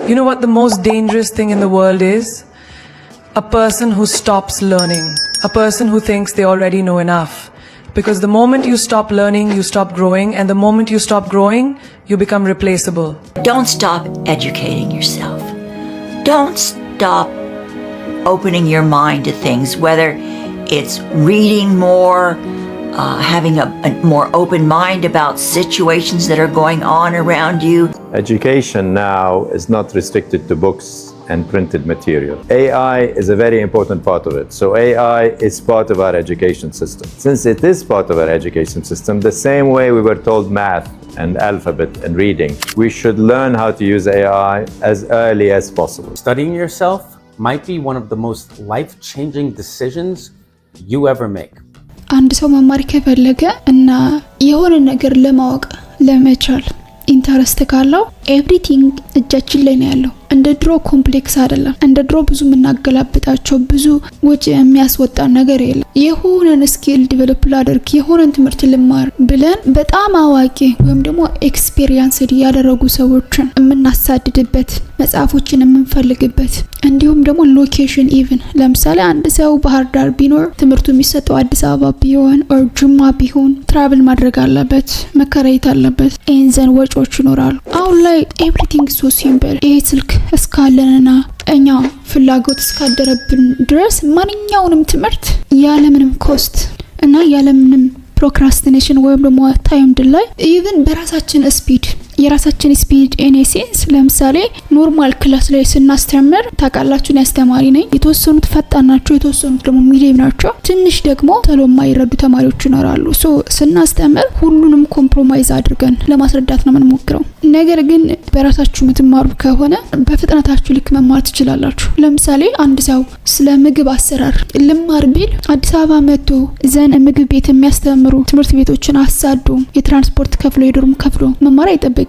You know what the most dangerous thing in the world is? A person who stops learning. A person who thinks they already know enough. Because the moment you stop learning, you stop growing, and the moment you stop growing, you become replaceable. Don't stop educating yourself. Don't stop opening your mind to things, whether it's reading more, having a more open mind about situations that are going on around you. Education now is not restricted to books and printed material. AI is a very important part of it. So AI is part of our education system. Since it is part of our education system, the same way we were told math and alphabet and reading, we should learn how to use AI as early as possible. Studying yourself might be one of the most life-changing decisions you ever make. አንድ ሰው መማር ከፈለገ እና የሆነ ነገር ለማወቅ ለመቻል ኢንተረስት ካለው ኤቭሪቲንግ እጃችን ላይ ነው ያለው። እንደ ድሮ ኮምፕሌክስ አይደለም። እንደ ድሮ ብዙ ምናገላብጣቸው ብዙ ወጪ የሚያስወጣ ነገር የለም። የሆነን ስኪል ዲቨሎፕ ላድርግ የሆነን ትምህርት ልማር ብለን በጣም አዋቂ ወይም ደግሞ ኤክስፒሪየንስ ያደረጉ ሰዎችን የምናሳድድበት መጽሐፎችን የምንፈልግበት እንዲሁም ደግሞ ሎኬሽን ኢቭን ለምሳሌ አንድ ሰው ባህር ዳር ቢኖር ትምህርቱ የሚሰጠው አዲስ አበባ ቢሆን ኦር ጅማ ቢሆን ትራቭል ማድረግ አለበት፣ መከራየት አለበት፣ ኤንዘን ወጪዎች ይኖራሉ። አሁን ላይ ኤቭሪቲንግ ሶ ሲምፕል ስልክ እስካለንና እኛ ፍላጎት እስካደረብን ድረስ ማንኛውንም ትምህርት ያለምንም ኮስት እና ያለምንም ፕሮክራስቲኔሽን ወይም ደግሞ ታይም ዲላይ ኢቭን በራሳችን ስፒድ የራሳችን ስፒድ ኤኔሴንስ ለምሳሌ ኖርማል ክላስ ላይ ስናስተምር ታቃላችሁ ያስተማሪ ነኝ የተወሰኑት ፈጣን ናቸው የተወሰኑት ደግሞ ሚዲየም ናቸው ትንሽ ደግሞ ተሎ ማይረዱ ተማሪዎች ይኖራሉ ሶ ስናስተምር ሁሉንም ኮምፕሮማይዝ አድርገን ለማስረዳት ነው የምንሞክረው ነገር ግን በራሳችሁ የምትማሩ ከሆነ በፍጥነታችሁ ልክ መማር ትችላላችሁ ለምሳሌ አንድ ሰው ስለ ምግብ አሰራር ልማር ቢል አዲስ አበባ መጥቶ ዘን ምግብ ቤት የሚያስተምሩ ትምህርት ቤቶችን አሳዶ የትራንስፖርት ከፍሎ የዶርም ከፍሎ መማር አይጠበቅም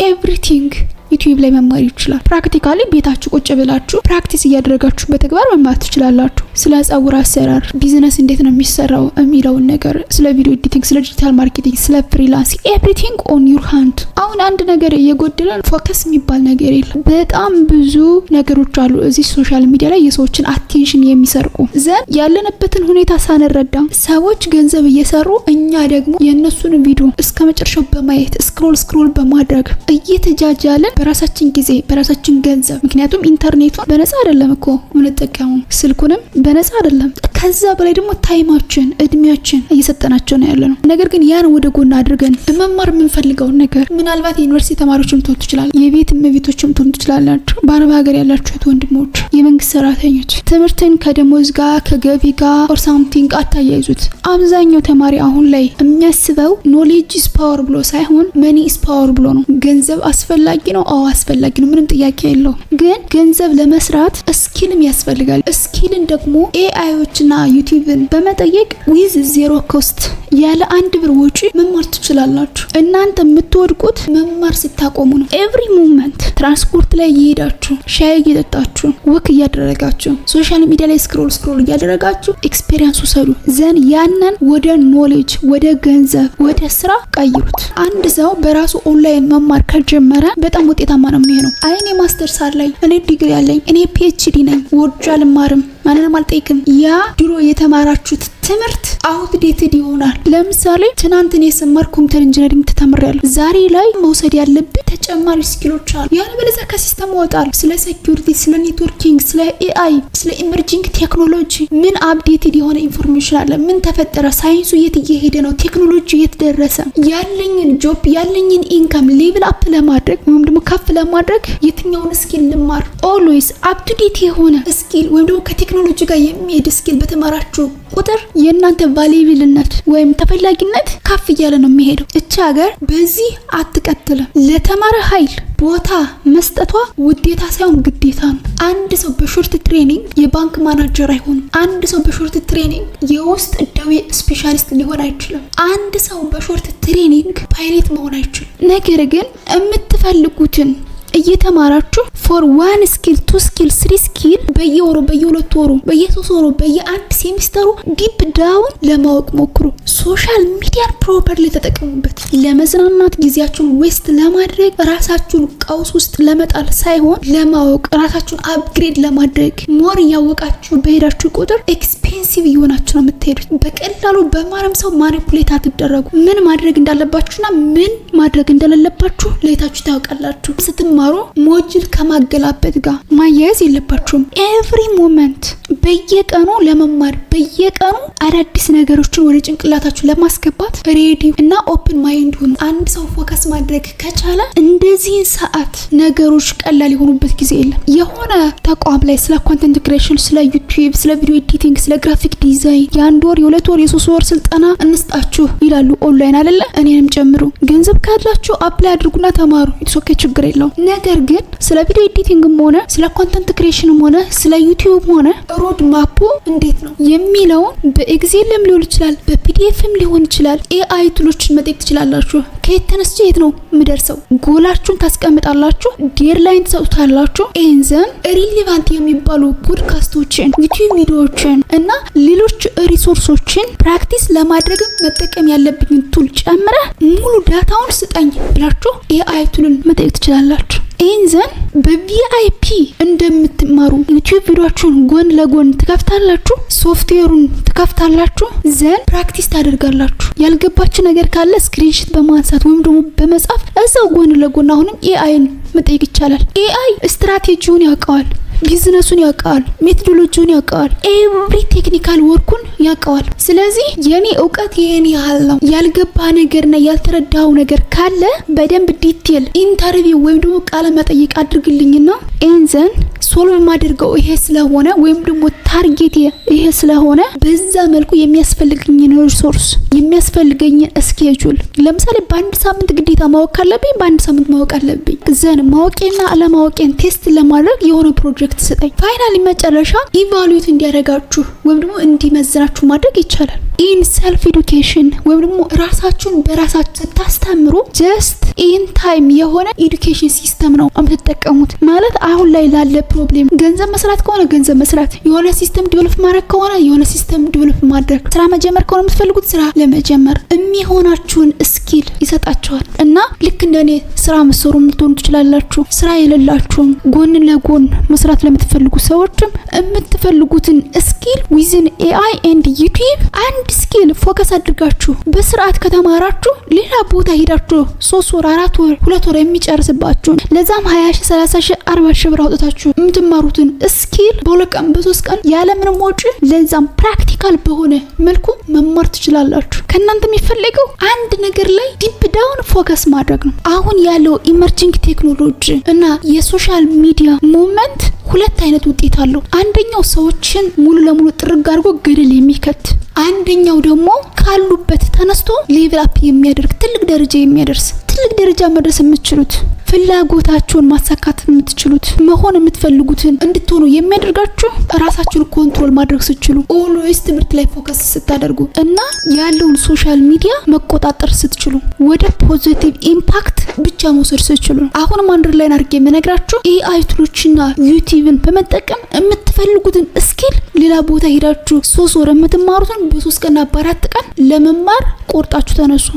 everything ዩቲዩብ ላይ መማር ይችላል ፕራክቲካሊ ቤታችሁ ቁጭ ብላችሁ ፕራክቲስ እያደረጋችሁ በተግባር መማር ትችላላችሁ ስለ ጸጉር አሰራር ቢዝነስ እንዴት ነው የሚሰራው የሚለው ነገር ስለ ቪዲዮ ኤዲቲንግ ስለ ዲጂታል ማርኬቲንግ ስለ ፍሪላንስ everything on your hand አሁን አንድ ነገር እየጎደለን ፎከስ የሚባል ነገር የለም በጣም ብዙ ነገሮች አሉ እዚህ ሶሻል ሚዲያ ላይ የሰዎችን አቴንሽን የሚሰርቁ ዘን ያለንበትን ሁኔታ ሳንረዳ ሰዎች ገንዘብ እየሰሩ እኛ ደግሞ የነሱን ቪዲዮ እስከመጨረሻው በማየት ስክሮል በማድረግ እየተጃጃለን በራሳችን ጊዜ በራሳችን ገንዘብ ምክንያቱም ኢንተርኔቱን በነፃ አይደለም እኮ ምንጠቀመው ስልኩንም በነፃ አይደለም ከዛ በላይ ደግሞ ታይማችን እድሜያችን እየሰጠናቸው ነው ያለነው ነገር ግን ያን ወደ ጎን አድርገን መማር የምንፈልገው ነገር ምናልባት ዩኒቨርሲቲ ተማሪዎችም ትሆኑ ይችላል የቤት እመቤቶችም ትሆኑ ይችላላችሁ በአረብ ሀገር ያላችሁ ወንድሞች የመንግስት ሰራተኞች ትምህርትን ከደሞዝ ጋር ከገቢ ጋር ኦር ሳምቲንግ አታያይዙት አብዛኛው ተማሪ አሁን ላይ የሚያስበው ኖሌጅ ኢዝ ፓወር ብሎ ሳይሆን መኒ ኢዝ ፓወር ብሎ ነው ገንዘብ አስፈላጊ ነው አስፈላጊ ነው ምንም ጥያቄ የለው ግን ገንዘብ ለመስራት ስኪልም ያስፈልጋል ስኪልን ደግሞ ኤአይዎችና ዩቲዩብን በመጠየቅ ዊዝ ዜሮ ኮስት ያለ አንድ ብር ወጪ መማር ትችላላችሁ እናንተ የምትወድቁት መማር ስታቆሙ ነው ኤቭሪ ሞመንት ትራንስፖርት ላይ እየሄዳችሁ ሻይ እየጠጣችሁ ወክ እያደረጋችሁ ሶሻል ሚዲያ ላይ ስክሮል እያደረጋችሁ ኤክስፒሪየንስ ወሰዱ ዘን ያንን ወደ ኖሌጅ ወደ ገንዘብ ወደ ስራ ቀይሩት አንድ ሰው በራሱ ኦንላይን መማር ከጀመረ በጣም ውጤታማ ነው የሚሆነው አይኔ ማስተርስ አለኝ እኔ ዲግሪ አለኝ እኔ ፒኤችዲ ነኝ ወርጃል ማርም ማንንም አልጠይቅም ያ ድሮ የተማራችሁት ትምህርት አውትዴትድ ይሆናል ለምሳሌ ትናንት እኔ የሰማር ኮምፒውተር ኢንጂነሪንግ ተተምሬያለሁ ዛሬ ላይ መውሰድ ያለብኝ ተጨማሪ ስኪሎች አሉ ያን በለዛ ከሲስተም ወጣል ስለ ሴኩሪቲ ስለ ኔትወርኪንግ ስለ ኤአይ ስለ ኢመርጂንግ ቴክኖሎጂ ምን አፕዴትድ የሆነ ኢንፎርሜሽን አለ ምን ተፈጠረ ሳይንሱ የት እየሄደ ነው ቴክኖሎጂ የት ደረሰ ያለኝን ጆብ ያለኝን ኢንካም ሌቭል አፕ ለማድረግ ወይም ደግሞ ከፍ ለማድረግ የትኛውን ስኪል ልማር ኦልዌይስ አፕዴት የሆነ ስኪል ወይም ደግሞ ከቴክኖሎጂ ጋር የሚሄድ ስኪል በተማራችሁ ቁጥር የእናንተ ቫልዩብልነት ወይም ተፈላጊነት ከፍ እያለ ነው የሚሄደው እቺ ሀገር በዚህ አትቀጥልም ለተማረ ኃይል ቦታ መስጠቷ ውዴታ ሳይሆን ግዴታ ነው አንድ ሰው በሾርት ትሬኒንግ የባንክ ማናጀር አይሆንም አንድ ሰው በሾርት ትሬኒንግ የውስጥ ደዌ ስፔሻሊስት ሊሆን አይችልም አንድ ሰው በሾርት ትሬኒንግ ፓይለት መሆን አይችልም ነገር ግን የምትፈልጉትን እየተማራችሁ for 1 skill 2 skill 3 skill በየወሩ በየሁለት ወሩ በየሶስት ወሩ በየአንድ ሴሚስተሩ ዲፕ ዳውን ለማወቅ ሞክሩ። ሶሻል ሚዲያን ፕሮፐርሊ ተጠቀሙበት። ለመዝናናት ጊዜያችሁን ዌስት ለማድረግ ራሳችሁን ቀውስ ውስጥ ለመጣል ሳይሆን ለማወቅ ራሳችሁን አፕግሬድ ለማድረግ ሞር ያወቃችሁ በሄዳችሁ ቁጥር ኤክስፔንሲቭ እየሆናችሁ ነው የምትሄዱት። በቀላሉ በማንም ሰው ማኒፑሌት አትደረጉ። ምን ማድረግ እንዳለባችሁና ምን ማድረግ እንደሌለባችሁ ለይታችሁ ታውቃላችሁ። ስትማሩ ሞጁል ከማገላበጥ ጋር ማያያዝ የለባችሁም። ኤቭሪ ሞመንት በየቀኑ ለመማር በየቀኑ አዳዲስ ነገሮችን ወደ ጭንቅላታችሁ ለማስገባት ሬዲ እና ኦፕን ማይንድ ሁኑ። አንድ ሰው ፎከስ ማድረግ ከቻለ እንደዚህ ሰዓት ነገሮች ቀላል የሆኑበት ጊዜ የለም። የሆነ ተቋም ላይ ስለ ኮንቴንት ክሬሽን፣ ስለ ዩቲዩብ፣ ስለ ቪዲዮ ኤዲቲንግ፣ ስለ ግራፊክ ዲዛይን የአንድ ወር የሁለት ወር የሶስት ወር ስልጠና እንስጣችሁ ይላሉ። ኦንላይን አይደለ? እኔንም ጨምሩ። ገንዘብ ካላችሁ አፕላይ አድርጉና ተማሩ። ኢትስ ኦኬ፣ ችግር የለውም። ነገር ግን ስለ ቪዲዮ ኤዲቲንግም ሆነ ስለ ኮንቴንት ክሬሽንም ሆነ ስለ ዩቲዩብ ሆነ ሮድ ማፑ እንዴት ነው የሚለውን በኤክሴልም ሊሆን ይችላል፣ በፒዲኤፍም ሊሆን ይችላል። ኤአይ ቱሎችን መጠየቅ ትችላላችሁ። ከየት ተነስቼ የት ነው የምደርሰው? ጎላችሁን ታስቀምጣላችሁ፣ ዴድላይን ትሰጡታላችሁ። ኤንዘን ሪሌቫንት የሚባሉ ፖድካስቶችን፣ ዩቲዩብ ቪዲዮዎችን እና ሌሎች ሪሶርሶችን ፕራክቲስ ለማድረግ መጠቀም ያለብኝን ቱል ጨምረ ሙሉ ዳታውን ስጠኝ ብላችሁ ኤአይ ቱልን መጠየቅ ትችላላችሁ። ኤንዘን በቪአይፒ እንደምትማሩ ዩቲዩብ ቪዲዮዎችን ጎን ለጎን ትከፍታላችሁ፣ ሶፍትዌሩን ትከፍታላችሁ፣ ዘን ፕራክቲስ ታደርጋላችሁ። ያልገባችሁ ነገር ካለ ስክሪንሾት በማንሳት ወይም ደግሞ በመጻፍ እዛው ጎን ለጎን አሁንም ኤአይን መጠየቅ ይቻላል። ኤአይ ስትራቴጂውን ያውቀዋል፣ ቢዝነሱን ያውቀዋል፣ ሜቶዶሎጂውን ያውቀዋል፣ ኤቭሪ ቴክኒካል ወርኩን ያውቀዋል። ስለዚህ የኔ እውቀት የኔ ያህል ነው። ያልገባ ነገርና ያልተረዳው ነገር ካለ በደንብ ዲቴል ኢንተርቪው ወይም ደግሞ ቃለ መጠይቅ አድርግልኝና ኤንዘን ሶልቭ ማድርገው ይሄ ስለሆነ ወይም ደግሞ ታርጌት ይሄ ስለሆነ በዛ መልኩ የሚያስፈልገኝን ሪሶርስ የሚያስፈልገኝን ስኬጁል ለምሳሌ በአንድ ሳምንት ግዴታ ማወቅ ካለብኝ በአንድ ሳምንት ማወቅ አለብኝ። ዘን ማወቄና አለማወቄን ቴስት ለማድረግ የሆነ ፕሮጀክት ስጠኝ። ፋይናሊ መጨረሻ ኢቫሉዌት እንዲያደርጋችሁ ወይም ደግሞ እንዲመዝናችሁ ማድረግ ይቻላል። ኢን ሰልፍ ኤዱኬሽን ወይም ደግሞ ራሳችሁን በራሳችሁ ስታስተምሩ ጀስት ኢን ታይም የሆነ ኤዱኬሽን ሲስተም ነው የምትጠቀሙት። ማለት አሁን ላይ ላለ ፕሮብሌም ገንዘብ መስራት ከሆነ ገንዘብ መስራት፣ የሆነ ሲስተም ዲቨሎፕ ማድረግ ከሆነ የሆነ ሲስተም ዲቨሎፕ ማድረግ፣ ስራ መጀመር ከሆነ የምትፈልጉት ስራ ለመጀመር የሚሆናችሁን ስኪል ይሰጣችኋል። እና ልክ እንደኔ ስራ መስሩ ልትሆኑ ትችላላችሁ። ስራ የሌላችሁም ጎን ለጎን መስራት ለምትፈልጉ ሰዎችም የምትፈልጉትን ስኪል ዊዝን ኤአይ ኤንድ ዩቲዩብ አንድ ስኪል ፎከስ አድርጋችሁ በስርዓት ከተማራችሁ ሌላ ቦታ ሄዳችሁ 3 ወር 4 ወር 2 ወር የሚጨርስባችሁ ለዛም 20 ሺህ 30 ሺህ 40 ሺህ ብር አውጥታችሁ የምትማሩትን ስኪል በሁለት ቀን በ3 ቀን ያለ ምንም ወጪ ለዛም ፕራክቲካል በሆነ መልኩ መማር ትችላላችሁ። ከእናንተ የሚፈልገው አንድ ነገር ላይ ዲፕ ዳውን ፎከስ ማድረግ ነው። አሁን ያለው ኢመርጂንግ ቴክኖሎጂ እና የሶሻል ሚዲያ ሙቭመንት ሁለት አይነት ውጤት አለው። አንደኛው ሰዎችን ሙሉ ለሙሉ ጥርግ አድርጎ ገደል የሚከት፣ አንደኛው ደግሞ ካሉበት ተነስቶ ሌቭል አፕ የሚያደርግ ትልቅ ደረጃ የሚያደርስ። ትልቅ ደረጃ መድረስ የምትችሉት ፍላጎታችሁን ማሳካት የምትችሉት መሆን የምትፈልጉትን እንድትሆኑ የሚያደርጋችሁ ራሳችሁን ኮንትሮል ማድረግ ስትችሉ፣ ኦልዌይስ ትምህርት ላይ ፎከስ ስታደርጉ እና ያለውን ሶሻል ሚዲያ መቆጣጠር ስትችሉ፣ ወደ ፖዚቲቭ ኢምፓክት ብቻ መውሰድ ስትችሉ። አሁንም አንደርላይን አድርጌ የምነግራችሁ ኤአይ ቱሎችና ዩቲዩብን በመጠቀም የምትፈልጉትን ስኪል ሌላ ቦታ ሄዳችሁ 3 ወር የምትማሩትን በ3 ቀንና በ4 ቀን ለመማር ቆርጣችሁ ተነሱ።